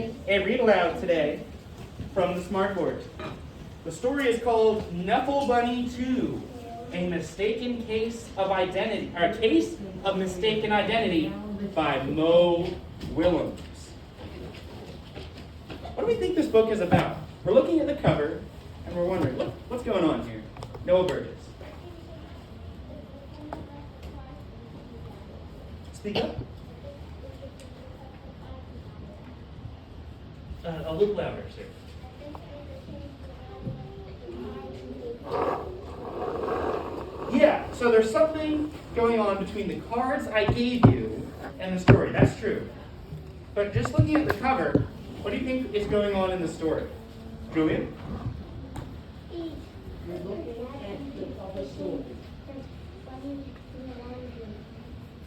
A read aloud today from the Smartboard. The story is called Knuckle Bunny 2, A Mistaken Case of Identity, or Case of Mistaken Identity by Mo Willems. What do we think this book is about? We're looking at the cover and we're wondering, what's going on here? Noah Burgess. Speak up. A little louder, sir. Yeah, so there's something going on between the cards I gave you and the story. That's true. But just looking at the cover, what do you think is going on in the story? Julian?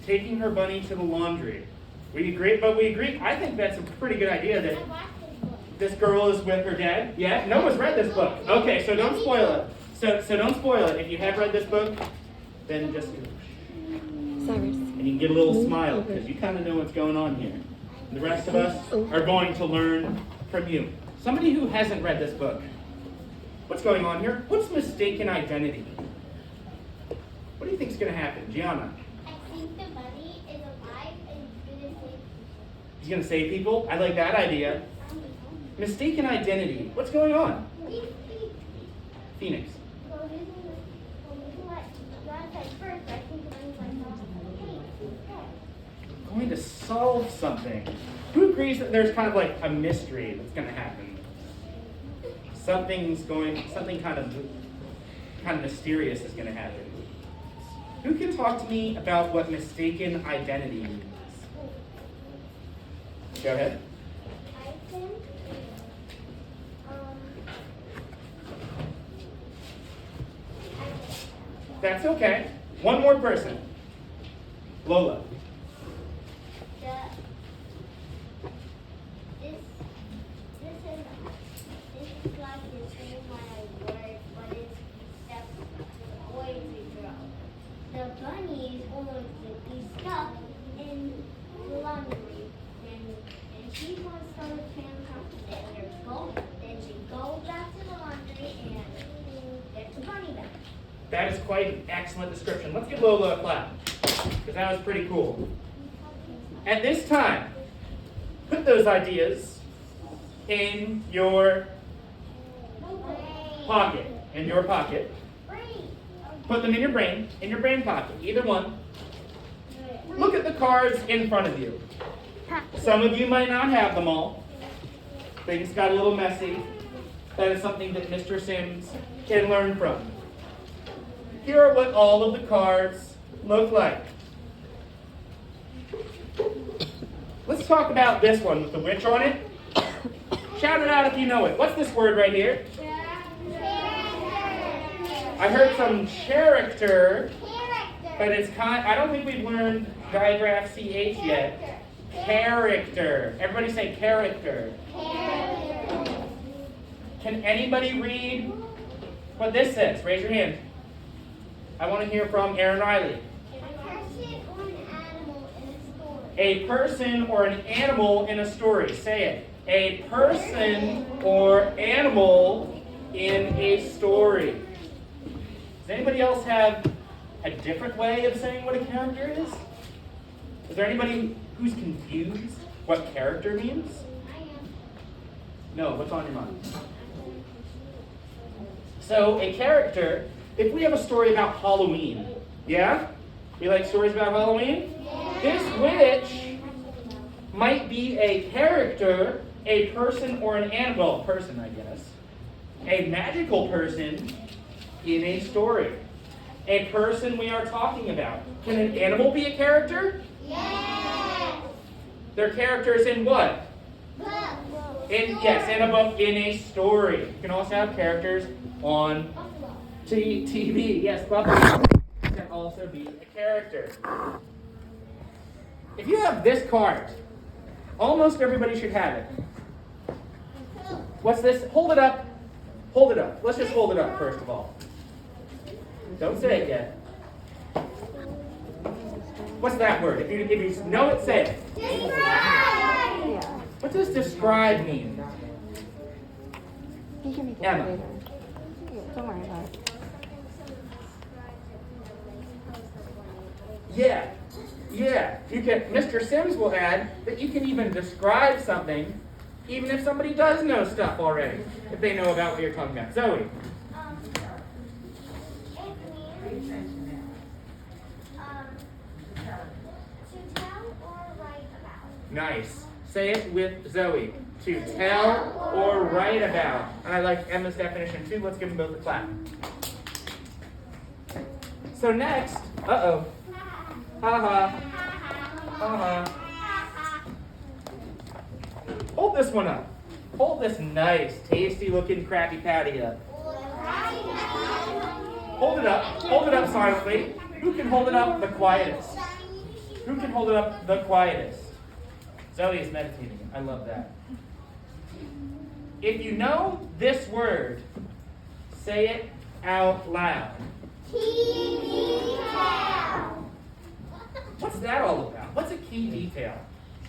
Taking her bunny to the laundry. We agree. I think that's a pretty good idea that this girl is with her dad. Yeah? Noah's read this book. Okay, so don't spoil it. So don't spoil it. If you have read this book, then just and you can get a little smile because you kind of know what's going on here. The rest of us are going to learn from you. Somebody who hasn't read this book. What's going on here? What's mistaken identity? What do you think is going to happen? Gianna? I think the bunny is alive and going to save. He's going to save people? I like that idea. Mistaken identity. What's going on? Phoenix. Well, this is what John said first. I think the bunny's like, hey, it's Going to solve something. Who agrees that there's kind of like a mystery that's going to happen? Something kind of mysterious is going to happen. Who can talk to me about what mistaken identity means? Go ahead. I think, That's okay. One more person. Lola. This is like the same when I work, but it's that's the boys we grow. The bunny is almost to be stuck in the laundry, and she wants to go to then she goes back to the laundry and gets the bunny back. That is quite an excellent description. Let's give Lola a clap, because that was pretty cool. At this time, put those ideas in your pocket. In your pocket. Put them in your brain pocket, either one. Look at the cards in front of you. Some of you might not have them all. Things got a little messy. That is something that Mr. Sims can learn from. Here are what all of the cards look like. Let's talk about this one with the witch on it. Shout it out if you know it. What's this word right here? I heard some character, but it's I don't think we've learned digraph CH yet. Character. Everybody say character. Can anybody read what this says? Raise your hand. I want to hear from Aaron Riley. A person or an animal in a story. Say it. A person or animal in a story. Does anybody else have a different way of saying what a character is? Is there anybody who's confused what character means? No, what's on your mind? So a character, if we have a story about Halloween, yeah? We like stories about Halloween? Yeah. This witch might be a character, a person or an animal. Well, person, I guess. A magical person in a story. A person we are talking about. Can an animal be a character? Yes. They're characters in what? In a book, in a story. You can also have characters on TV. Yes, Buffalo can also be a character. If you have this card, almost everybody should have it. What's this? Hold it up. Hold it up. Let's just hold it up first of all. Don't say it yet. What's that word? If you know it, say it. Describe. What does describe mean? You can make it Emma. later. Don't worry about it. Yeah. You can. Mr. Sims will add that you can even describe something, even if somebody does know stuff already, if they know about what you're talking about. Zoe. It means to tell or write about. Nice. Say it with Zoe. To tell or write about. And I like Emma's definition too. Let's give them both a clap. So next, uh-oh. Ha-ha. Hold this one up. Hold this nice, tasty looking Krabby Patty up. Hold it up. Hold it up silently. Who can hold it up the quietest? Who can hold it up the quietest? Zoe is meditating. I love that. If you know this word, say it out loud. Key detail. What's that all about? What's a key detail?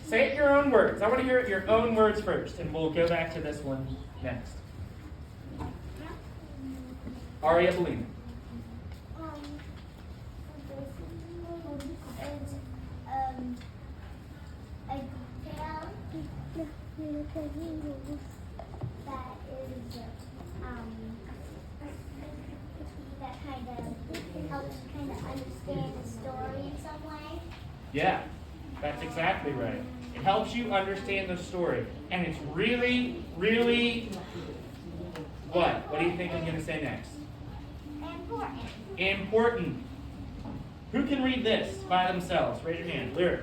Say it in your own words. I want to hear it in your own words first, and we'll go back to this one next. Aria Selena. A detail that is that kind of helps kind of understand the story in some way. Yeah, that's exactly right. It helps you understand the story. And it's really, really, what? What do you think I'm going to say next? Important. Important. Who can read this by themselves? Raise your hand. Lyric.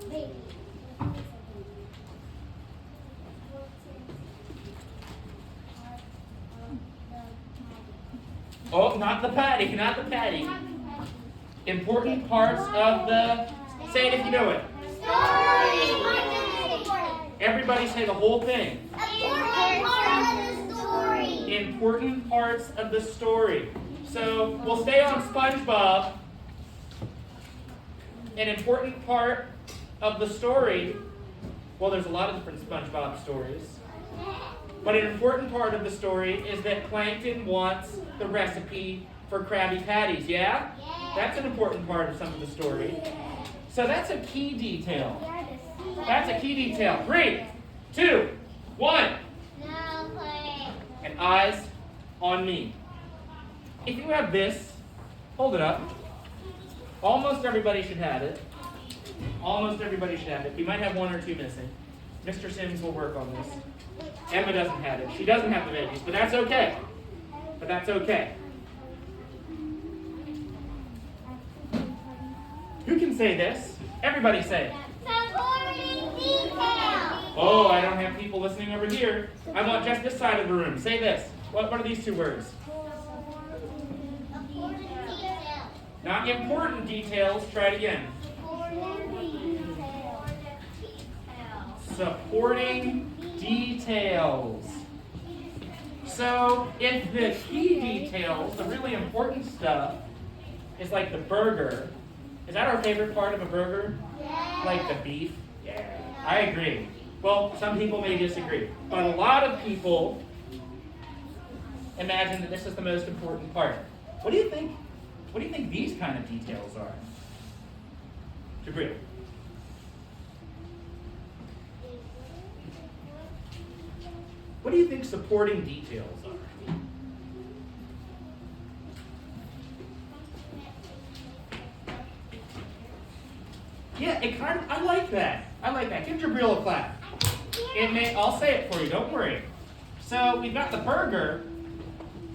Baby. Oh, not the patty, not the patty. Important parts of the, say it if you know it. Story. Everybody say the whole thing. Important part of the story. Important parts of the story. So we'll stay on SpongeBob. An important part of the story, well, there's a lot of different SpongeBob stories. But an important part of the story is that Plankton wants the recipe for Krabby Patties, yeah? That's an important part of some of the story. So that's a key detail. That's a key detail. 3, 2, 1. Now play. And eyes on me. If you have this, hold it up. Almost everybody should have it. Almost everybody should have it. You might have 1 or 2 missing. Mr. Sims will work on this. Emma doesn't have it. She doesn't have the veggies, but that's okay. But that's okay. Who can say this? Everybody say it. Supporting detail. Oh, I don't have people listening over here. I want just this side of the room. Say this. What are these 2 words? Important detail. Not important details. Try it again. Supporting details. So if the key details, the really important stuff, is like the burger, is that our favorite part of a burger? Like the beef? Yeah, I agree. Well, some people may disagree, but a lot of people imagine that this is the most important part. What do you think? What do you think these kind of details are? Jabril. What do you think supporting details are? Yeah, it kind of, I like that. I like that. Give Jabril a clap. I'll say it for you, don't worry. So we've got the burger,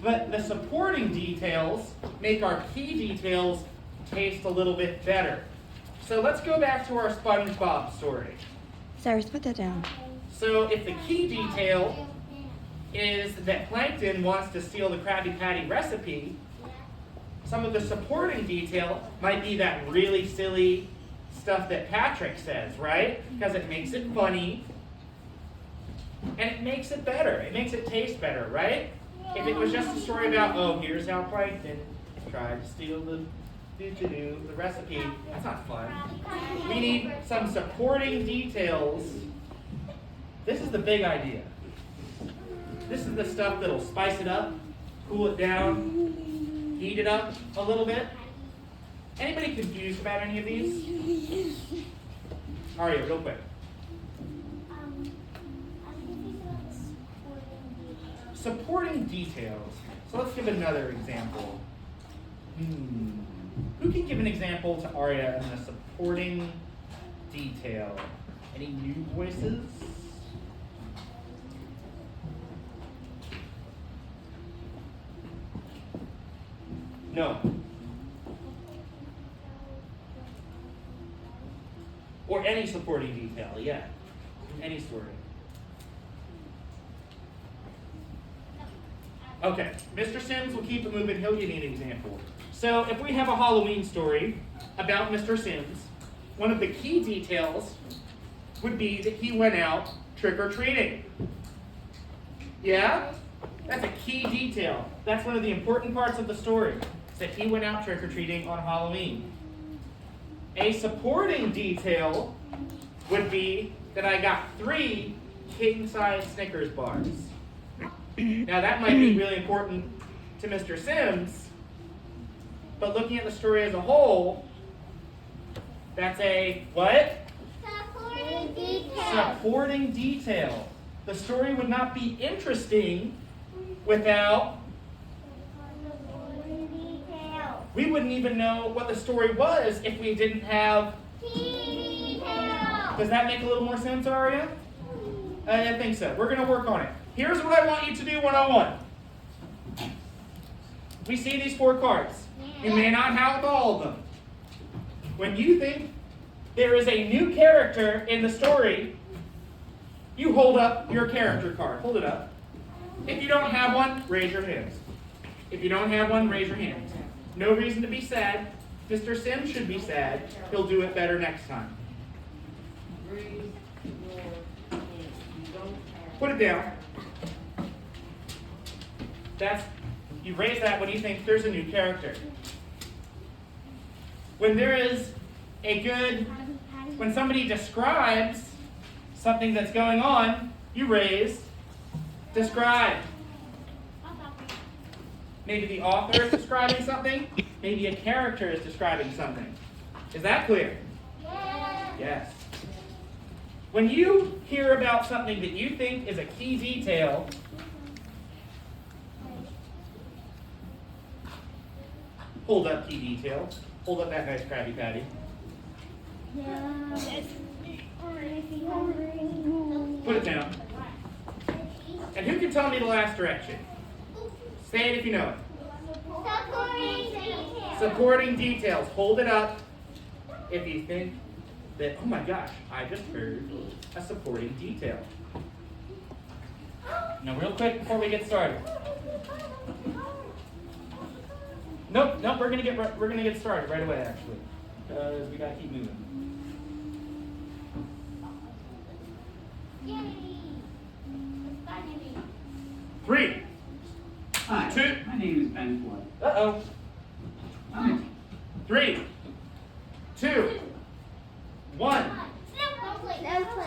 but the supporting details make our key details taste a little bit better. So let's go back to our SpongeBob story. Cyrus, put that down. So if the key detail is that Plankton wants to steal the Krabby Patty recipe, some of the supporting detail might be that really silly stuff that Patrick says, right? Because it makes it funny, and it makes it better. It makes it taste better, right? If it was just a story about, oh, here's how Plankton Tried to steal the the recipe. That's not fun. We need some supporting details. This is the big idea. This is the stuff that'll spice it up, cool it down, heat it up a little bit. Anybody confused about any of these? Aria, real quick. Supporting details. So let's give another example. Who can give an example to Aria in a supporting detail? Any new voices? No. Or any supporting detail, yeah. Any story. Okay, Mr. Sims will keep it moving. He'll give you an example. So if we have a Halloween story about Mr. Sims, one of the key details would be that he went out trick-or-treating. Yeah? That's a key detail. That's one of the important parts of the story, is that he went out trick-or-treating on Halloween. A supporting detail would be that I got 3 king-size Snickers bars. Now that might be really important to Mr. Sims, but looking at the story as a whole, that's a what? Supporting detail. Supporting detail. The story would not be interesting without. Supporting detail. We wouldn't even know what the story was if we didn't have. Key detail. Does that make a little more sense, Aria? I think so. We're going to work on it. Here's what I want you to do 101. We see these 4 cards. You may not have all of them. When you think there is a new character in the story, you hold up your character card. Hold it up. If you don't have one, raise your hands. If you don't have one, raise your hands. No reason to be sad. Mr. Sims should be sad. He'll do it better next time. Put it down. You raise that when you think there's a new character. When there is when somebody describes something that's going on, you raise describe. Maybe the author is describing something, maybe a character is describing something. Is that clear? Yes. When you hear about something that you think is a key detail, hold up key detail. Hold up that nice Krabby Patty. Put it down. And who can tell me the last direction? Say it if you know it. Supporting detail. Supporting details. Hold it up if you think that, oh my gosh, I just heard a supporting detail. Now real quick before we get started. Nope, we're gonna get started right away actually. Because we gotta keep moving. Yay. 3, Hi, 2, my name is Ben Flood. uh-oh. Hi. 3, 2, 1.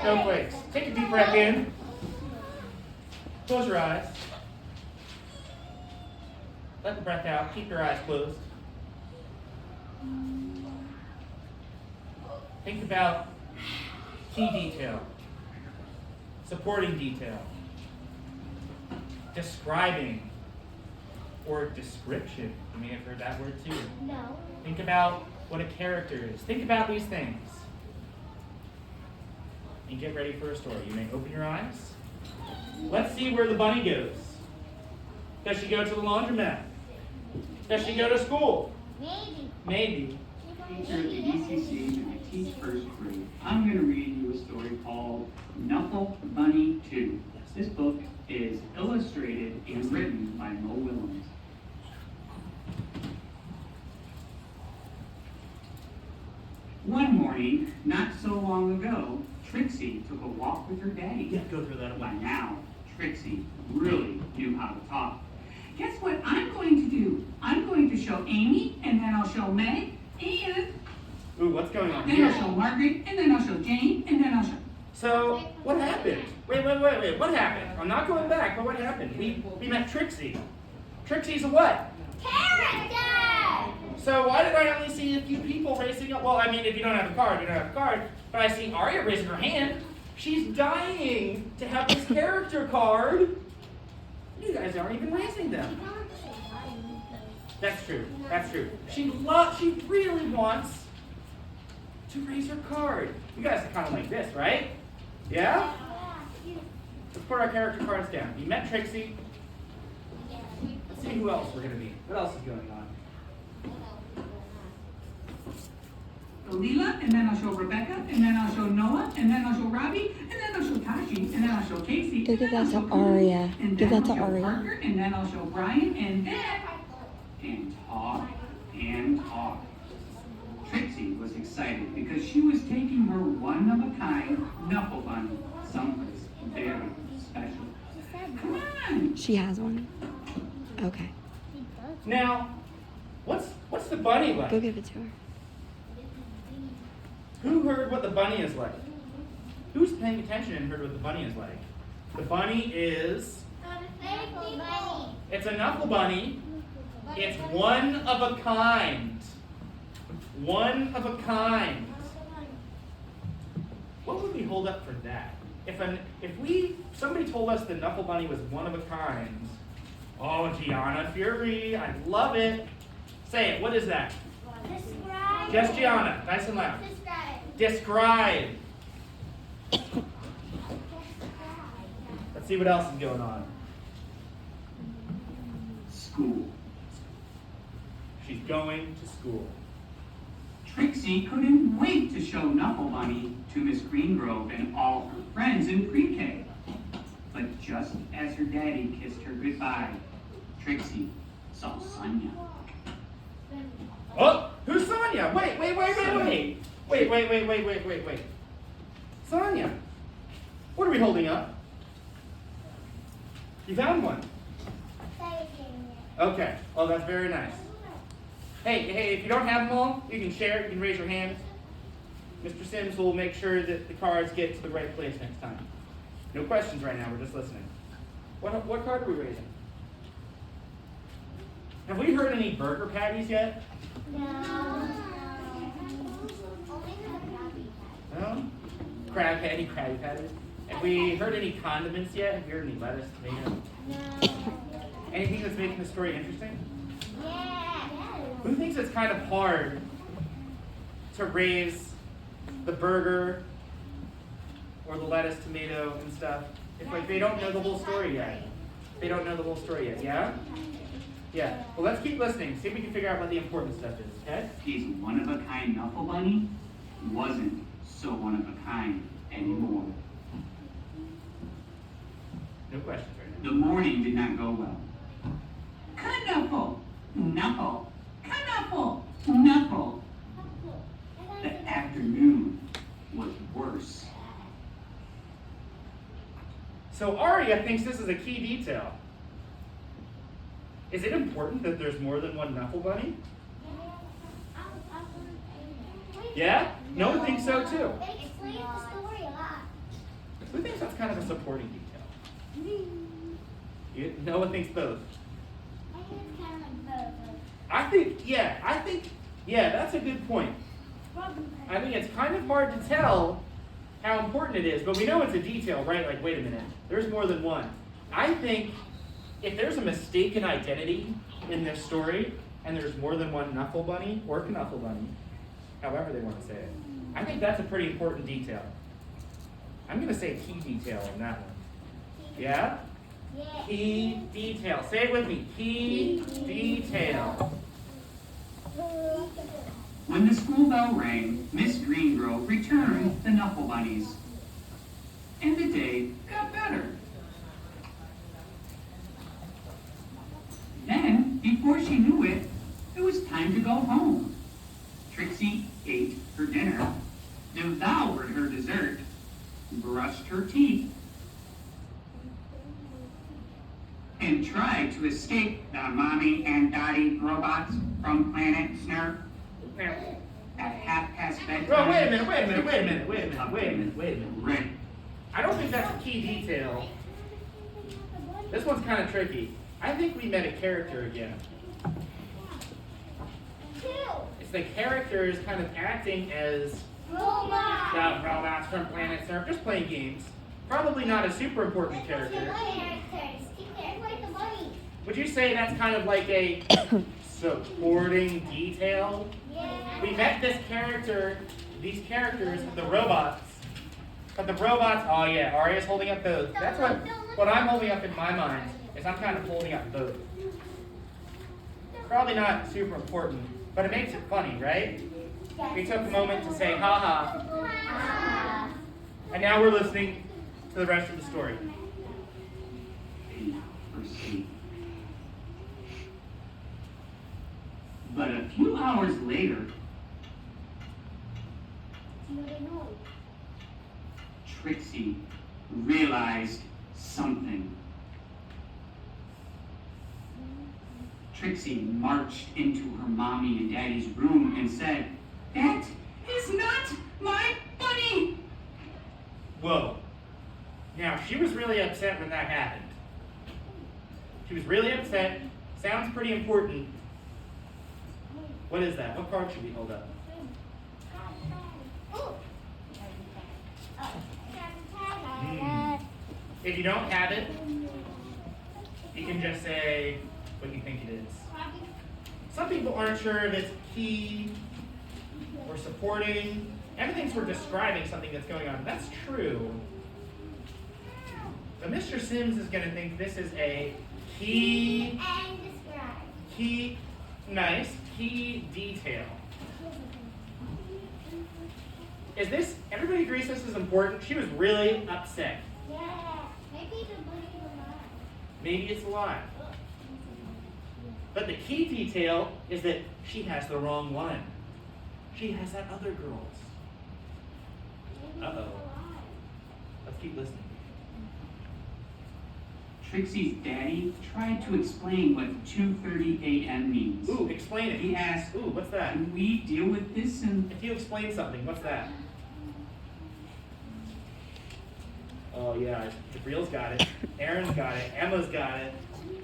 Snowflakes. Take a deep breath in. Close your eyes. Let the breath out. Keep your eyes closed. Think about key detail, supporting detail, describing, or description. You may have heard that word too. No. Think about what a character is. Think about these things. And get ready for a story. You may open your eyes. Let's see where the bunny goes. Does she go to the laundromat? Does she go to school? Maybe. Maybe. Teacher at the ECC and I teach first grade. I'm going to read you a story called Knuckle Bunny 2. This book is illustrated and written by Mo Willems. One morning, not so long ago, Trixie took a walk with her daddy. Yeah, go through that By one. now, Trixie really knew how to talk. guess what I'm going to do? I'm going to show Amy, and then I'll show Meg, and Ooh, what's going on then I'll here? show Margaret, and then I'll show Jane, and then I'll show... So, what happened? Wait, what happened? I'm not going back, but what happened? We met Trixie. Trixie's a what? Character! So why did I only see a few people racing up? Well, I mean, if you don't have a card, you don't have a card. But I see Aria raising her hand. She's dying to have this character card. You guys aren't even raising them. That's true. That's true. She really wants to raise her card. You guys are kind of like this, right? Yeah? Let's put our character cards down. We met Trixie. Let's see who else we're going to meet. What else is going on? Leela, and then I'll show Rebecca, and then I'll show Noah, and then I'll show Robbie, and then I'll show Tashi, and then I'll show Casey. Go and give then that I'll to show Cody, Aria. and Give then that to I'll show Aria. Parker, and then I'll show Brian, and then and talk. Trixie was excited because she was taking her one-of-a-kind Knuffle Bunny someplace very special. Come on! She has one. Okay. Now, what's the bunny like? Go give it to her. Who heard what the bunny is like? Who's paying attention and heard what the bunny is like? The bunny is... It's a Knuffle Bunny. It's one of a kind. One of a kind. What would we hold up for that? If somebody told us the Knuffle Bunny was one of a kind, oh, Gianna Fury, I love it. Say it, what is that? Describe. Just Gianna, nice and loud. Describe. Describe. Let's see what else is going on. School. She's going to school. Trixie couldn't wait to show Knuffle Bunny to Miss Greengrove and all her friends in pre-K. But just as her daddy kissed her goodbye, Trixie saw Sonia. Oh, who's Sonia? Wait. Sonia, what are we holding up? You found one. Okay. Oh, that's very nice. Hey, if you don't have them all, you can share. You can raise your hand. Mr. Sims will make sure that the cards get to the right place next time. No questions right now. We're just listening. What card are we raising? Have we heard any burger patties yet? No. No? Krabby Patties. Have we heard any condiments yet? Have you heard any lettuce, tomato? No. Anything that's making the story interesting? Yeah. Who thinks it's kind of hard to raise the burger or the lettuce, tomato, and stuff if they don't know the whole story yet? They don't know the whole story yet, yeah? Yeah. Well, let's keep listening. See if we can figure out what the important stuff is, okay? His one-of-a-kind Knuffle Bunny wasn't so one-of-a-kind anymore. No questions right now. The morning did not go well. Knuffle, Knuffle, Knuffle, Knuffle. The afternoon was worse. So Aria thinks this is a key detail. Is it important that there's more than one Knuffle Bunny? Yeah? No one thinks so too. It explains the story a lot. Who thinks that's kind of a supporting detail? No one thinks both. I think it's kind of like both. I think, that's a good point. I think it's kind of hard to tell how important it is, but we know it's a detail, right? Like, wait a minute, there's more than one. I think if there's a mistaken identity in this story, and there's more than one Knuffle Bunny or Knuffle Bunny, however they want to say it, I think that's a pretty important detail. I'm going to say key detail on that one. Yeah? Yeah. Key detail. Say it with me. Key detail. When the school bell rang, Miss Greengrove returned the Knuffle Bunnies. And the day got better. Then, before she knew it, it was time to go home. Trixie ate her dinner, devoured her dessert, brushed her teeth, and tried to escape the mommy and daddy robots from planet Snurf Now, at bedtime. bro, wait a minute. Rick, I don't think that's a key detail. This one's kind of tricky. I think we met a character again. Two. It's the characters kind of acting as Robot. the robots from Planet Surf, just playing games. Probably not a super important character. Characters. Keep like the bunny. Would you say that's kind of like a supporting detail? Yeah. We met this character, these characters, the robots. But the robots, oh yeah, Arya's holding up both. That's what I'm holding up in my mind, is I'm kind of holding up both. Probably not super important, but it makes it funny, right? We took a moment to say haha, and now we're listening to the rest of the story. A for C. But a few hours later, Trixie realized something. Trixie marched into her mommy and daddy's room and said, "That is not my bunny!" Whoa. Now, she was really upset when that happened. She was really upset. Sounds pretty important. What is that? What card should we hold up? If you don't have it, you can just say what you think it is. Some people aren't sure if it's key or supporting. Everything's for describing something that's going on. That's true. But Mr. Sims is going to think this is a key, And describe. key detail. Is this, everybody agrees this is important? She was really upset. Yeah. Maybe the bunny will not. Maybe it's a lie. But the key detail is that she has the wrong one. She has that other girl's. Uh-oh. Let's keep listening. Trixie's daddy tried to explain what 2:30 a.m. means. Ooh, explain it. He asked, Ooh, what's that? "Can we deal with this?" And If you explain something, what's that? Oh yeah, Gabriel's got it. Aaron's got it. Emma's got it.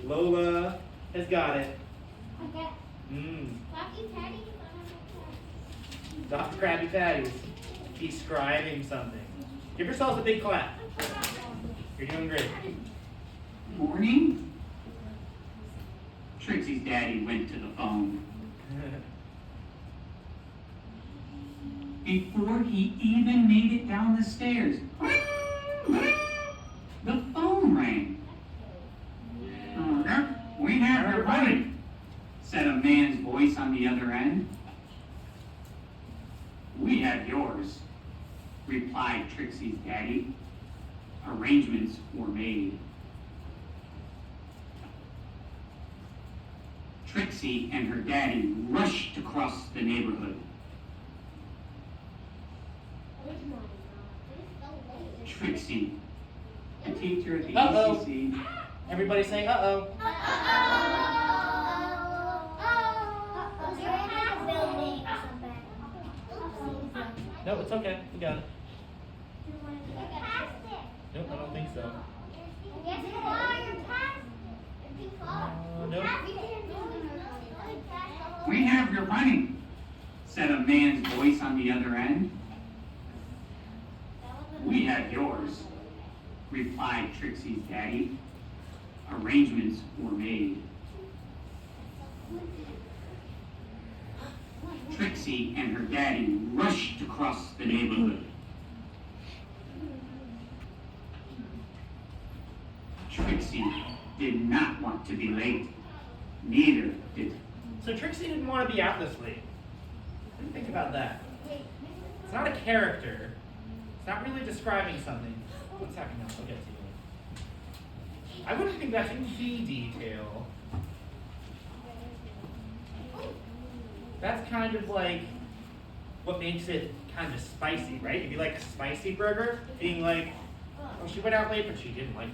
Lola has got it. Okay. Lucky Teddy. Dr. Krabby Patties. Describing something. Give yourselves a big clap. You're doing great. morning, Trixie's daddy went to the phone. Before he even made it down the stairs, the phone rang. "We have your money," said a man's voice on the other end. "We have yours," replied Trixie's daddy. Arrangements were made. Trixie and her daddy rushed across the neighborhood. Trixie, the teacher at the Uh-oh. ECC, Everybody say uh-oh. No, it's okay. We got it. Nope, I don't think so. Nope. "We have your money," said a man's voice on the other end. "We have yours," replied Trixie's daddy. Arrangements were made. Trixie and her daddy rushed across the neighborhood. Trixie did not want to be late. Neither did. So Trixie didn't want to be out this late. What do you think about that? It's not a character. It's not really describing something. One second now, I'll get to you. I wouldn't think that's a key detail. That's kind of like what makes it kind of spicy, right? If you like a spicy burger, being like, oh, she went out late, but she didn't like,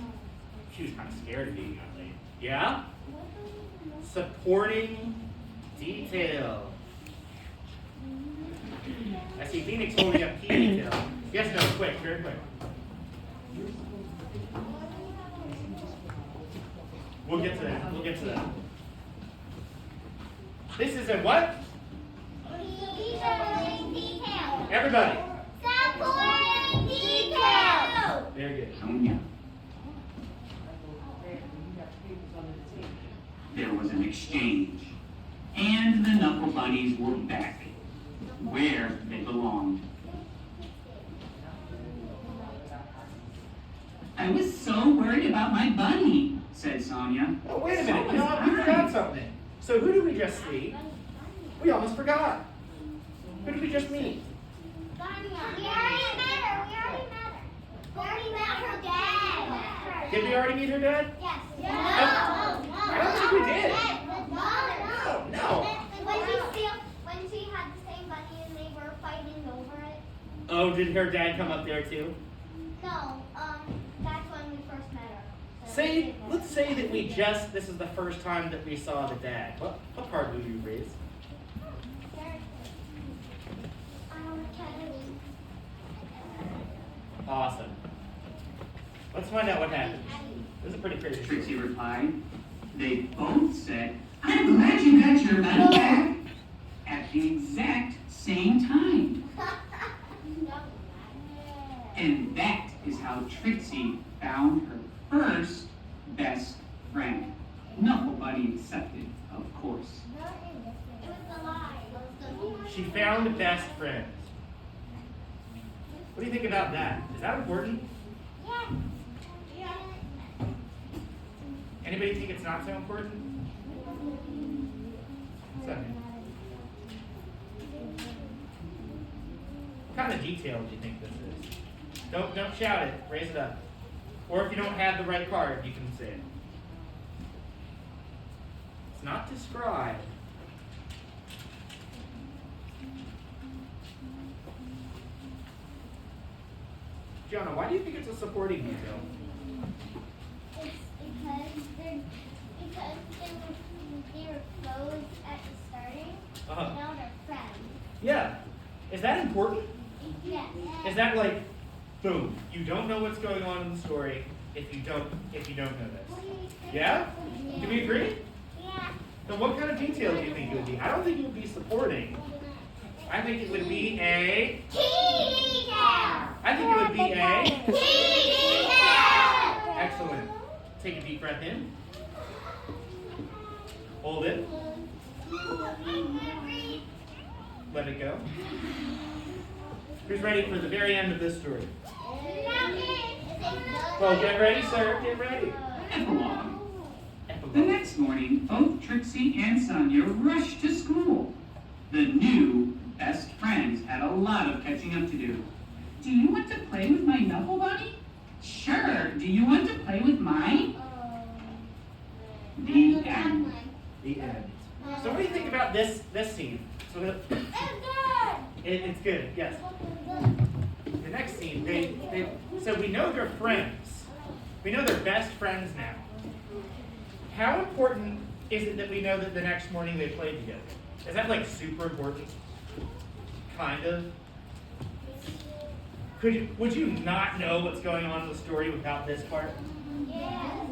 she was kind of scared of being out late. Yeah? Supporting detail. I see Phoenix holding up key detail. Yes, no, quick, very quick. We'll get to that. We'll get to that. This is a what? Supporting detail. Everybody. Supporting detail. Very good. Sonia. There was an exchange, and the Knuckle Bunnies were back where they belonged. I was so worried about my bunny, said Sonia. Oh, wait a So minute. was You know what? We I. forgot something. So who did we just see? We almost forgot. Who did we just meet? We already met her. We already met her dad. Did we already meet her dad? Yes. No. I don't think we did. No. When she had the same bunny and they were fighting over it. Oh, did her dad come up there too? No, that's when we first met her. So Let's say that this is the first time that we saw the dad. What card will you raise? Awesome. Let's find out what happened. This is a pretty crazy Trixie story. replied. They both said, I'm glad you got your money back at the exact same time. And that is how Trixie found her first best friend. Knuckle Bunny accepted, of course. It was a lie. She found best friends. What do you think about that? Is that important? Yeah. Anybody think it's not so important? Second. What kind of detail do you think this is? Don't shout it. Raise it up. Or if you don't have the right card, you can say it. It's not described. Gianna, why do you think it's a supporting detail? It's because they were close at the starting. Uh-huh. Now they're friends. Yeah. Is that important? Yes. Is that like, boom, you don't know what's going on in the story if you don't know this? Yeah? Do we agree? Yeah. Then what kind of detail do you think it would be? I don't think it would be supporting. I think it would be a... Key detail. I think it would be a... Key detail. Excellent. Take a deep breath in. Hold it. Let it go. Who's ready for the very end of this story? Well, get ready, sir. Get ready. Epilogue. The Epilogue. next morning, both Trixie and Sonia rushed to school. The new best friends had a lot of catching up to do. Do you want to play with my Knuckle Bunny? Sure. Do you want to play with mine? The end. The end. So what do you think about this scene? So it's good, yes. The next scene, so we know they're friends. We know they're best friends now. How important is it that we know that the next morning they played together? Is that like super important? Kind of. Would you not know what's going on in the story without this part? Yes.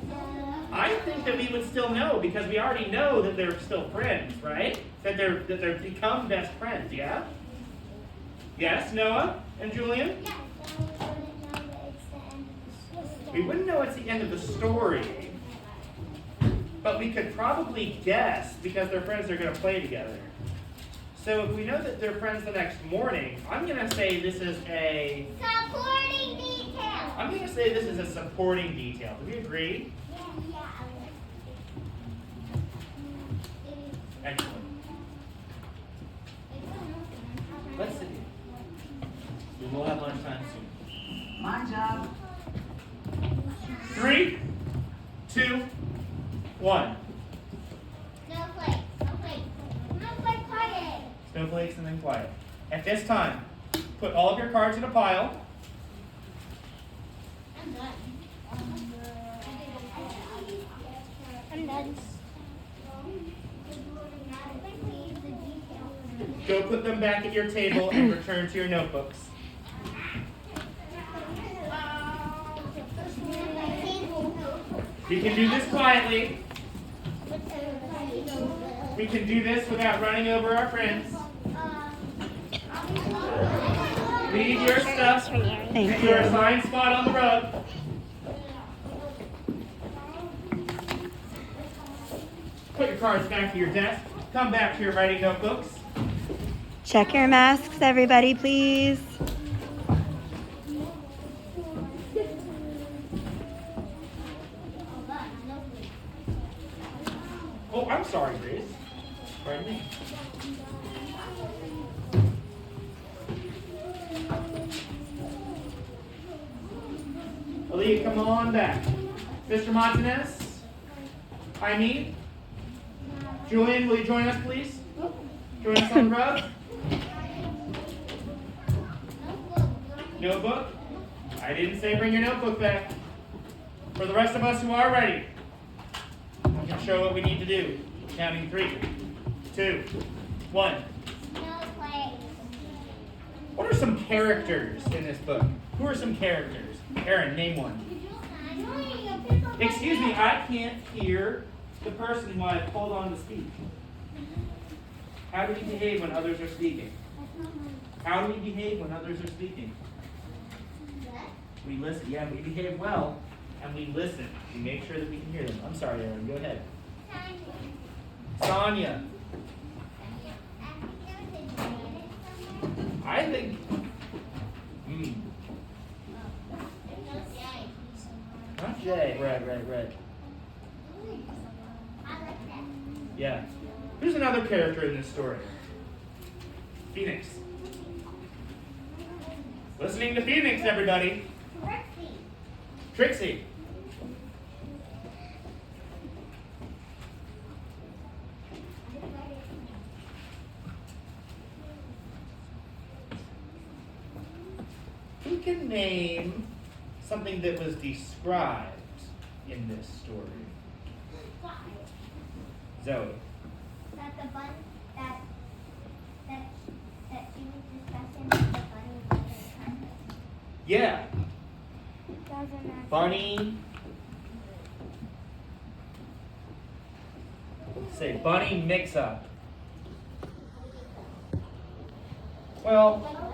I think that we would still know because we already know that they're still friends, right? That they're become best friends, yeah? Yes, Noah and Julian? Yes. We wouldn't know it's the end of the story, but we could probably guess because they're friends, they're going to play together. So if we know that they're friends the next morning, I'm going to say this is a... Supporting detail. I'm going to say this is a supporting detail. Do we agree? Yeah. Excellent. Let's see. We will have lunchtime soon. My job. 3, 2, 1. Snowflake. Quiet. Snowflakes and then quiet. At this time, put all of your cards in a pile. I'm done. I'm done. Go put them back at your table and return to your notebooks. We can do this quietly. We can do this without running over our friends. Leave your stuff Thank at your you. assigned spot on the rug. Put your cards back to your desk. Come back to your writing notebooks. Check your masks, everybody, please. Oh, I'm sorry, Grace. Pardon me. Aaliyah, come on back. Mr. Montanez? Jaime? Julian, will you join us, please? Join us on the rug. Notebook? I didn't say bring your notebook back. For the rest of us who are ready, we can show what we need to do. Counting 3, 2, 1. No place. What are some characters in this book? Who are some characters? Aaron, name one. Excuse me, I can't hear the person while I hold on to speak. How do we behave when others are speaking? How do we behave when others are speaking? We listen. Yeah, we behave well, and we listen. We make sure that we can hear them. I'm sorry, Aaron. Go ahead. Sonia. I think. Not Jay. Right. Yeah. Who's another character in this story? Phoenix. Listening to Phoenix, everybody. Trixie. Who can name something that was described in this story? Zoe. That the bun that she was discussing that the bunny wasn't. Yeah. Doesn't Bunny. Say bunny mix up. Well,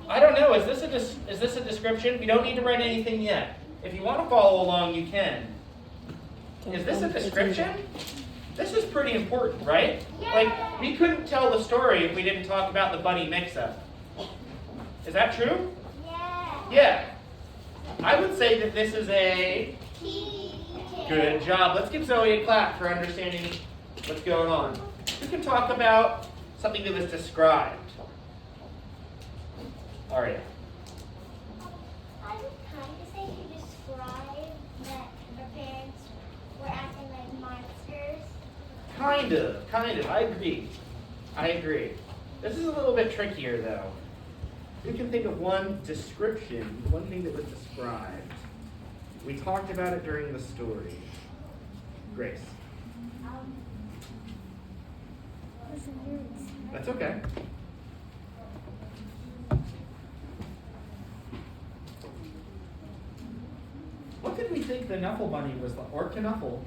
I don't know. Is this a description? We don't need to write anything yet. If you want to follow along, you can. Is this a description? This is pretty important, right? Like, we couldn't tell the story if we didn't talk about the bunny mix-up. Is that true? Yeah. Yeah. I would say that this is a good job. Let's give Zoe a clap for understanding what's going on. We can talk about something that was described. Aria. I would kind of say she described that her parents were acting like monsters. Kind of. I agree. This is a little bit trickier, though. We can think of one description, one thing that was described. We talked about it during the story. Grace. That's okay. What did we think the Knuffle Bunny was like? Or Knuffle?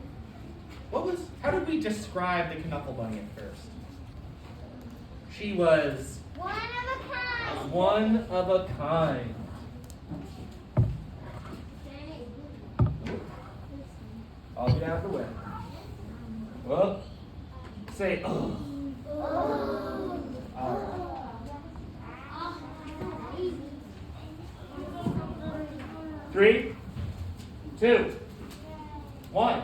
How did we describe the Knuffle Bunny at first? She was One of a kind. one of a kind. I'll get out of the way. Well, say, oh. All right. 3, 2, 1.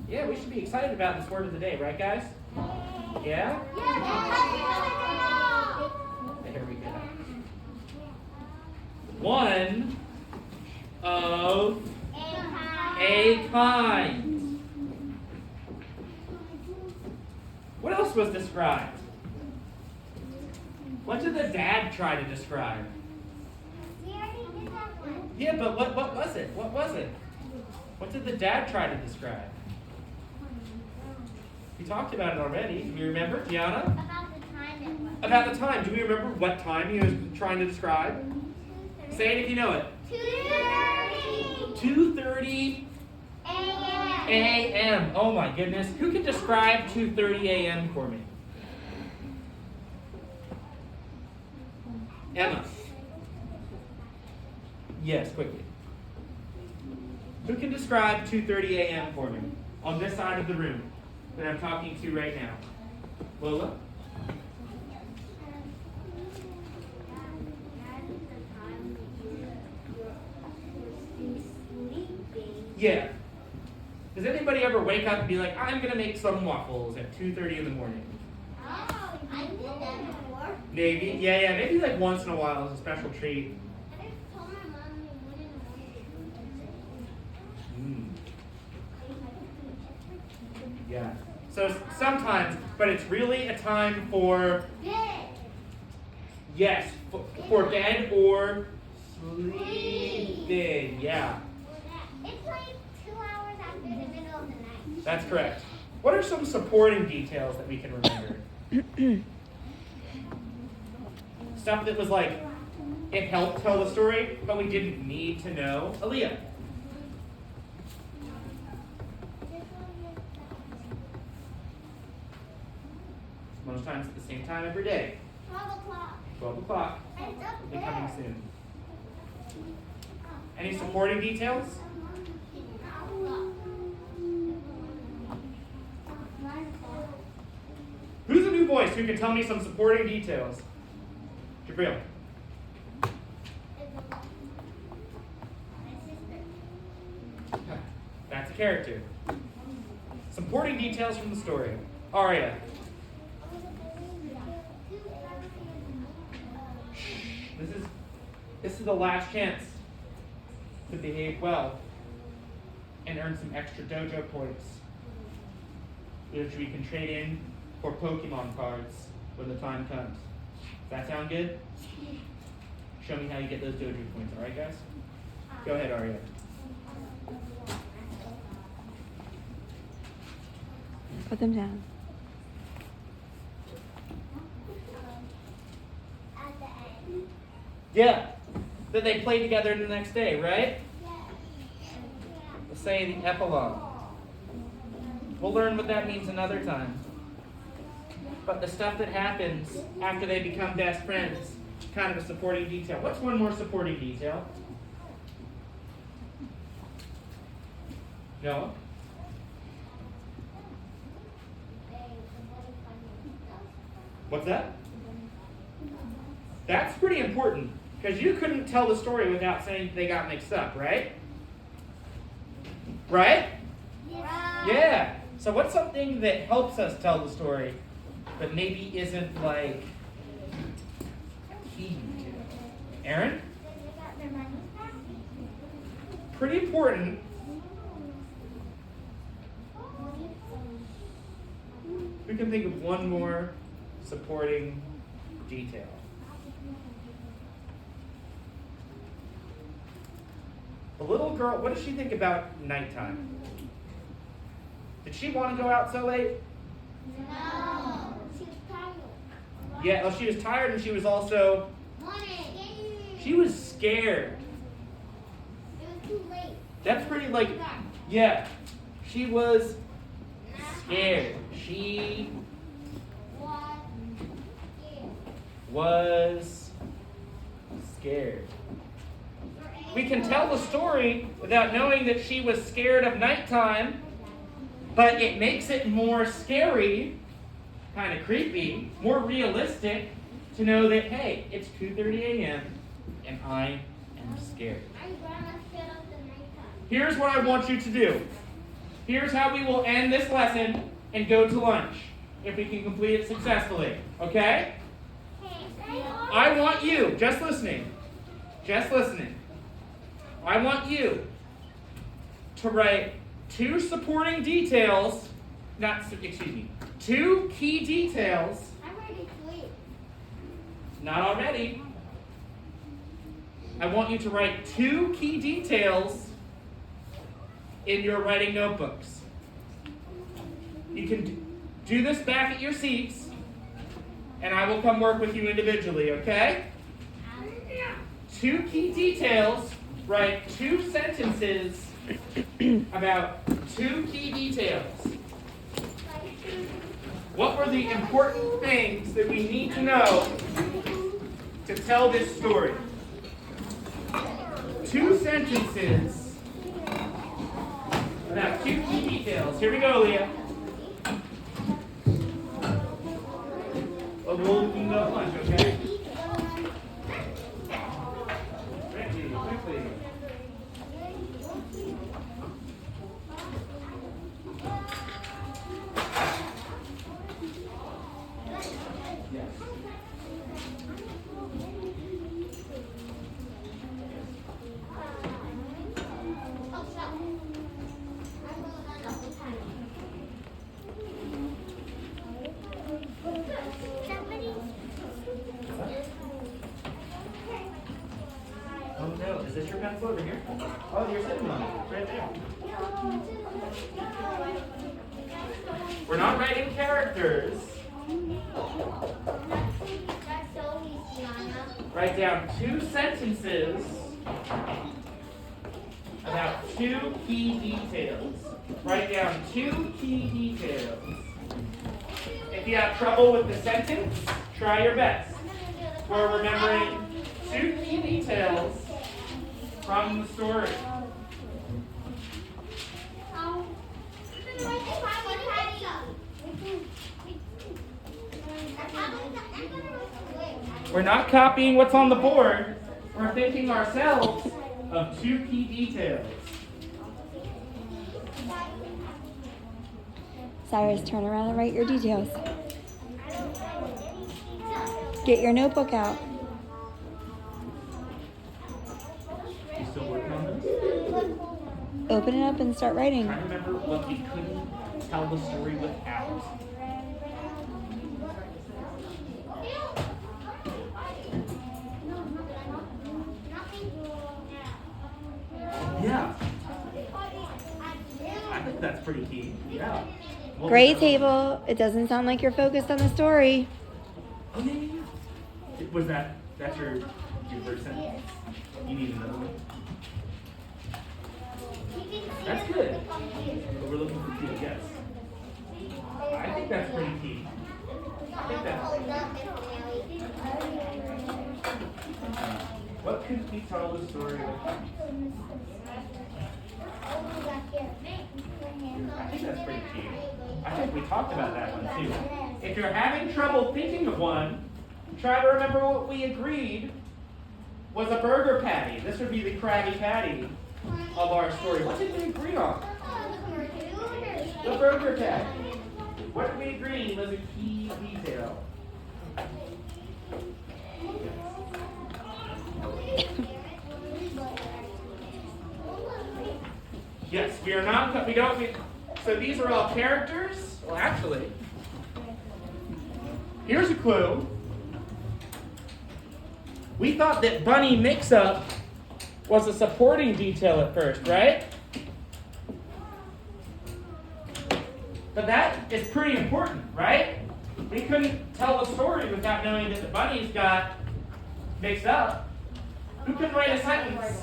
Yeah, we should be excited about this word of the day, right, guys? Yeah? Here we go. One of a kind. What else was described? What did the dad try to describe? We already did that one. Yeah, but what was it? What was it? What did the dad try to describe? We talked about it already. Do you remember, Gianna? About the time it was. About the time. Do we remember what time he was trying to describe? Say it if you know it. 2:30 2:30 a.m. a.m. Oh my goodness. Who can describe 2:30 a.m. for me? Emma. Yes, quickly. Who can describe 2:30 a.m. for me? On this side of the room that I'm talking to right now. Lola? Yeah. Does anybody ever wake up and be like, I'm going to make some waffles at 2:30 in the morning? Oh, I did that before. Maybe. Yeah. Maybe like once in a while as a special treat. I just told my mom we wouldn't want to. Yeah. So sometimes, but it's really a time for, Bed. yes, for bed or sleeping. Yeah, It's like 2 hours after the middle of the night. that's correct. What are some supporting details that we can remember? Stuff that was like, it helped tell the story, but we didn't need to know. Aaliyah. Most times at the same time every day. 12 o'clock. 12 o'clock It's up will be coming there. soon. Any supporting details? Who's a new voice who can tell me some supporting details? Jabril. That's a character. Supporting details from the story. Aria. This is the last chance to behave well and earn some extra dojo points, which we can trade in for Pokemon cards when the time comes. Does that sound good? Show me how you get those dojo points, alright guys? Go ahead, Aria. Put them down. At the end. Yeah. That they play together the next day, right? Let's say the epilogue. We'll learn what that means another time. But the stuff that happens after they become best friends, kind of a supporting detail. What's one more supporting detail? Noah? What's that? That's pretty important, because you couldn't tell the story without saying they got mixed up, right? Right? Yeah. So what's something that helps us tell the story, but maybe isn't like key to? Aaron? Pretty important. We can think of one more supporting detail. The little girl, what does she think about nighttime? Did she want to go out so late? No. She was tired. Yeah, well, she was tired and she was also, she was scared. It was too late. That's pretty like, yeah, she was scared. She was scared. We can tell the story without knowing that she was scared of nighttime, but it makes it more scary, kind of creepy, more realistic to know that, hey, it's 2:30 a.m. and I am scared. Here's what I want you to do. Here's how we will end this lesson and go to lunch, if we can complete it successfully. Okay? I want you, just listening, I want you to write 2 supporting details, excuse me, 2 key details. I'm ready to sleep. Not already. I want you to write 2 key details in your writing notebooks. You can do this back at your seats, and I will come work with you individually, okay? 2 key details. Write 2 sentences about 2 key details. What were the important things that we need to know to tell this story? 2 sentences about 2 key details. Here we go, Leah. Oh, we can go at lunch, okay? Quickly, quickly. Yes. Oh no, is this your pencil over here? Oh, you're sitting on it, right there. We're not writing characters. Write down 2 sentences about 2 key details. Write down 2 key details. If you have trouble with the sentence, try your best. We're remembering 2 key details from the story. We're not copying what's on the board. We're thinking ourselves of 2 key details. Cyrus, turn around and write your details. Get your notebook out. You still working on this? Open it up and start writing. I remember what we couldn't tell the story without. Yeah, I think that's pretty key. Yeah. Well, Gray table. It doesn't sound like you're focused on the story. Oh, yeah, yeah, yeah. Was that's your first sentence? You need another one? That's good. But we're looking for 2, yes. I think that's pretty key. I think that's what could we tell the story without? I think that's pretty key. I think we talked about that one too. If you're having trouble thinking of one, try to remember what we agreed was a burger patty. This would be the Krabby Patty of our story. What did we agree on? The burger patty. What did we agree was a key detail? Yes, we are not, so these are all characters. Well, actually, here's a clue. We thought that Bunny Mix-Up was a supporting detail at first, right? But that is pretty important, right? We couldn't tell the story without knowing that the bunnies got mixed up. Who can write a sentence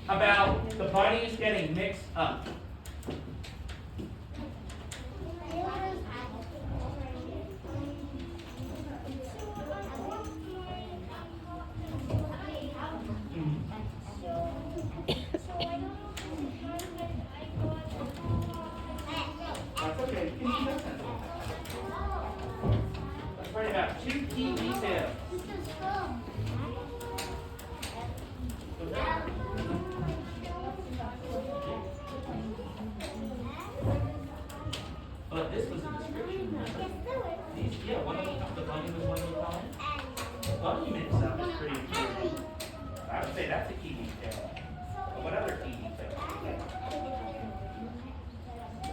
about the bunnies getting mixed up? That's okay. You can use that sentence. Let's write about 2 key details. But this was a description, remember? Yeah, one of the bunny was one of the columns. Bunny mix-up is pretty important. I would say that's a key detail. What other key detail?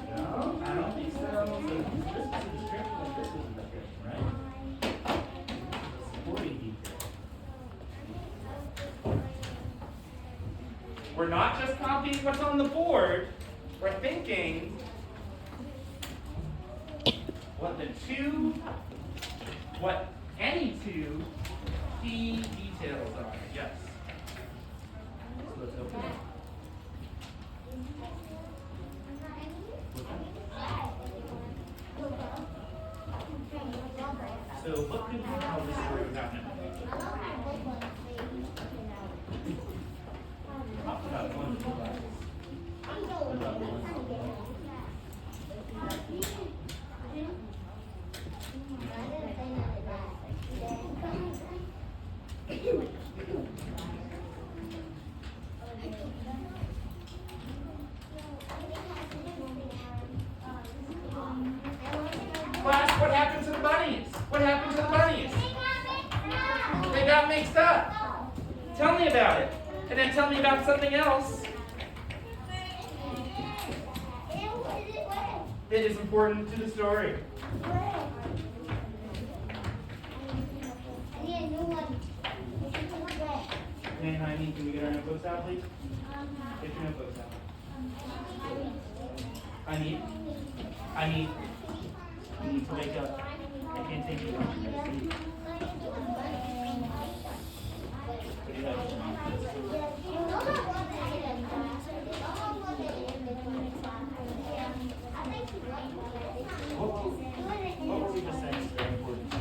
No, I don't think so. So this was a description and this was a description, right? Supporting detail. We're not just copying what's on the board. We're thinking what any two key details are. Yes. So let's open it. So what could we tell this story about now? Talk about one of the classes. What about the one? Class, what happened to the bunnies? What happened to the bunnies? They got mixed up. Tell me about it. And then tell me about something else that is important to the story. Hey, honey, can we get our notebooks out, please? Get your notebooks out. I need to wake up. I can't take you long. What do you What were we just saying is very important?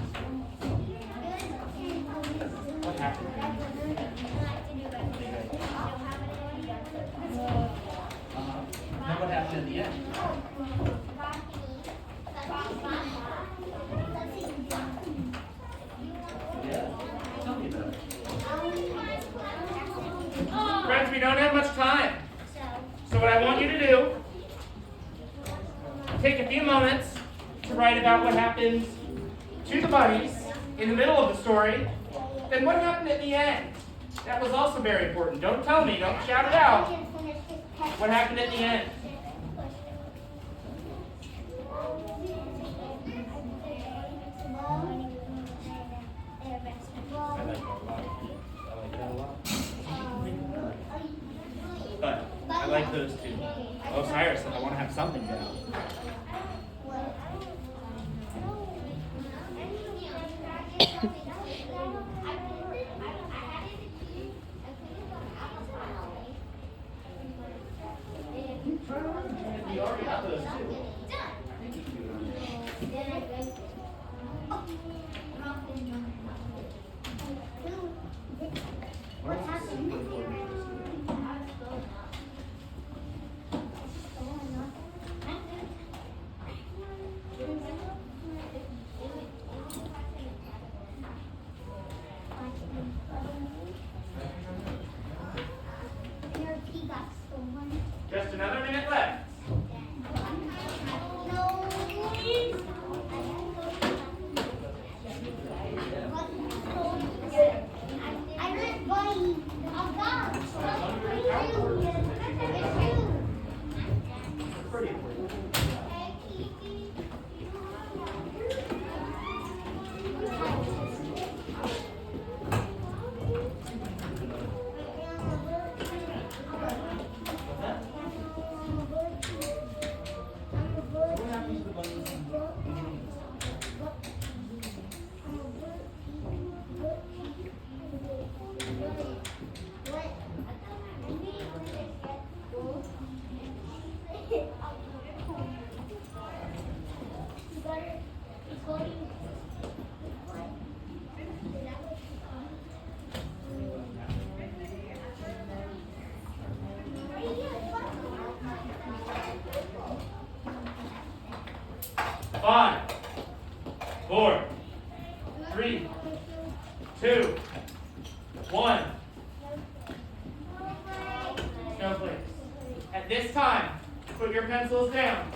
What happened? Now what happened at the end? Yeah. Tell me about it. Friends, we don't have much time. So what I want you to do, take a few moments to write about what happens to the bunnies in the middle of the story. Then what happened at the end? That was also very important. Don't tell me, don't shout it out. What happened at the end? I like that a lot. But I like those two. Osiris said I want to have something down. You already have those two. I think you can do it. What happened? Just another minute left. Five, 4, 3, 2, 1. Snowflakes. At this time, put your pencils down.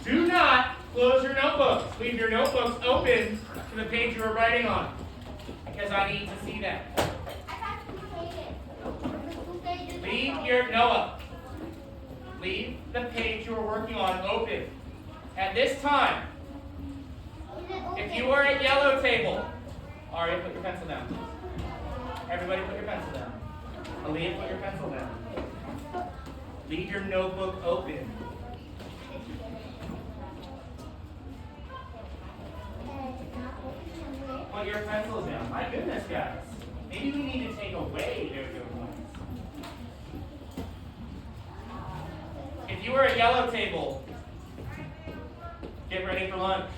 Do not close your notebooks. Leave your notebooks open to the page you are writing on, because I need to see that. Leave your Noah. Leave the page you are working on open. At this time, if you are at yellow table, Aria, put your pencil down. Everybody put your pencil down. Aaliyah, put your pencil down. Leave your notebook open. Put your pencils down. My goodness, guys. Maybe we need to take away their good points. If you were a yellow table, get ready for lunch.